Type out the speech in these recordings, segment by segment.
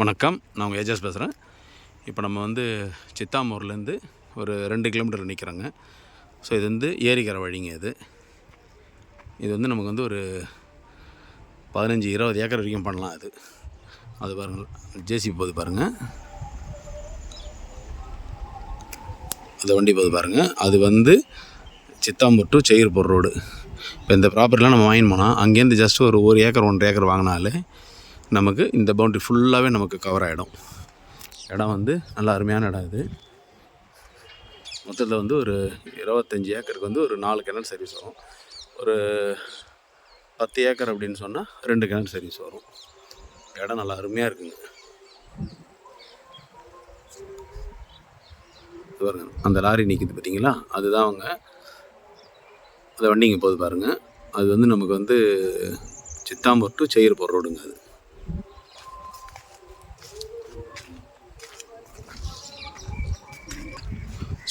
வணக்கம், நான் உங்கள் ஏஜஸ் பேசுகிறேன். இப்போ நம்ம வந்து சித்தாமூர்லேருந்து ஒரு 2 கிலோமீட்டர் நிற்கிறோங்க. ஸோ இது வந்து ஏரிக்கரை வழிங்க. இது வந்து நமக்கு வந்து ஒரு 15-20 ஏக்கர் வரைக்கும் பண்ணலாம். அது பாருங்கள், ஜேசிபி போகுது பாருங்கள், அந்த வண்டி போகுது பாருங்கள். அது வந்து சித்தாமூர் டு செய்யூர்புரம் ரோடு. இப்போ இந்த ப்ராப்பர்ட்டிலாம் நம்ம வாங்கின்னு போனால் அங்கேருந்து ஜஸ்ட் ஒரு 1 ஏக்கர் 1.5 ஏக்கர் வாங்கினாலே நமக்கு இந்த பவுண்ட்ரி ஃபுல்லாகவே நமக்கு கவர் ஆகிடும். இடம் வந்து நல்ல அருமையான இடம். இது மொத்தத்தில் வந்து ஒரு 25 ஏக்கருக்கு வந்து ஒரு 4 கிணறு சர்வீஸ் வரும். ஒரு 10 ஏக்கர் அப்படின்னு சொன்னால் 2 கிணறு சர்வீஸ் வரும். இடம் நல்லா அருமையாக இருக்குங்க. பாருங்க, அந்த லாரி நிற்கிது பார்த்தீங்களா, அதுதான் அவங்க அந்த வண்டிங்க போகுது பாருங்கள். அது வந்து நமக்கு வந்து சித்தாமூர் டு செய்யூர்புரம் ரோடுங்க. அது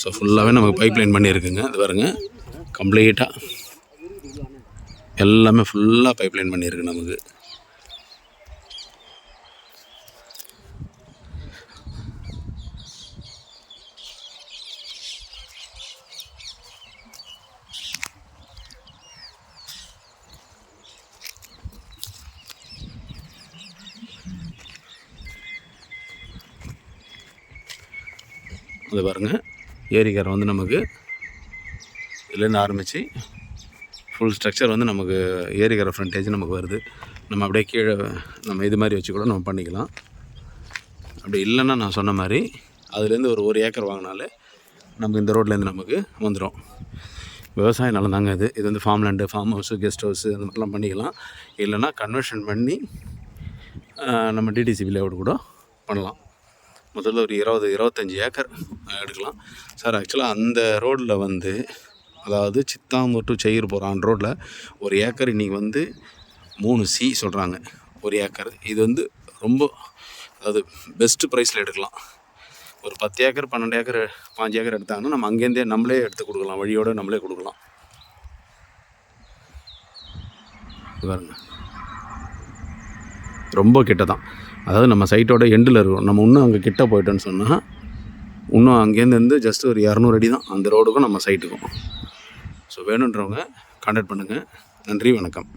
ஸோ ஃபுல்லாகவே நமக்கு பைப் லைன் பண்ணியிருக்குங்க. அது பாருங்கள், கம்ப்ளீட்டாக எல்லாமே ஃபுல்லாக பைப் லைன் பண்ணியிருக்கு நமக்கு. அது பாருங்கள், ஏரிக்கரை வந்து நமக்கு இதுலேருந்து ஆரம்பித்து ஃபுல் ஸ்ட்ரக்சர் வந்து நமக்கு ஏரிக்கரை ஃப்ரண்டேஜ் நமக்கு வருது. நம்ம அப்படியே கீழே நம்ம இது மாதிரி வச்சு கூட நம்ம பண்ணிக்கலாம். அப்படி இல்லைன்னா நான் சொன்ன மாதிரி அதுலேருந்து ஒரு ஏக்கர் வாங்கினாலே நமக்கு இந்த ரோட்லேருந்து நமக்கு வந்துடும். விவசாய நிலம் தாங்க இது வந்து form land, form house, guest house அந்த மாதிரிலாம் பண்ணிக்கலாம். இல்லைன்னா கன்வர்ஷன் பண்ணி நம்ம டிடிசிபி லேஅவுட் கூட பண்ணலாம். முதல்ல ஒரு 20-25 ஏக்கர் எடுக்கலாம் சார். ஆக்சுவலாக அந்த ரோடில் வந்து, அதாவது சித்தாமூர் டு செய்யூர்புரம் ரோட்டில் 1 ஏக்கர் இன்றைக்கி வந்து 3C சொல்கிறாங்க 1 ஏக்கர். இது வந்து ரொம்ப, அதாவது பெஸ்ட்டு ப்ரைஸில் எடுக்கலாம். ஒரு 10 ஏக்கர் 12 ஏக்கர் 5 ஏக்கர் எடுத்தாங்கன்னா நம்ம அங்கேருந்தே நம்மளே எடுத்து கொடுக்கலாம், வழியோடு நம்மளே கொடுக்கலாம். பாருங்க, ரொம்ப கிட்ட தான். அதாவது நம்ம சைட்டோட எண்டில் இருக்கும். நம்ம இன்னும் அங்கே கிட்ட போயிட்டோன்னு சொன்னால் இன்னும் அங்கேருந்து ஜஸ்ட் ஒரு 200 அடி தான் அந்த ரோடுக்கும் நம்ம சைட்டுக்கும். ஸோ வேணுன்றவங்க கான்டாக்ட் பண்ணுங்கள். நன்றி, வணக்கம்.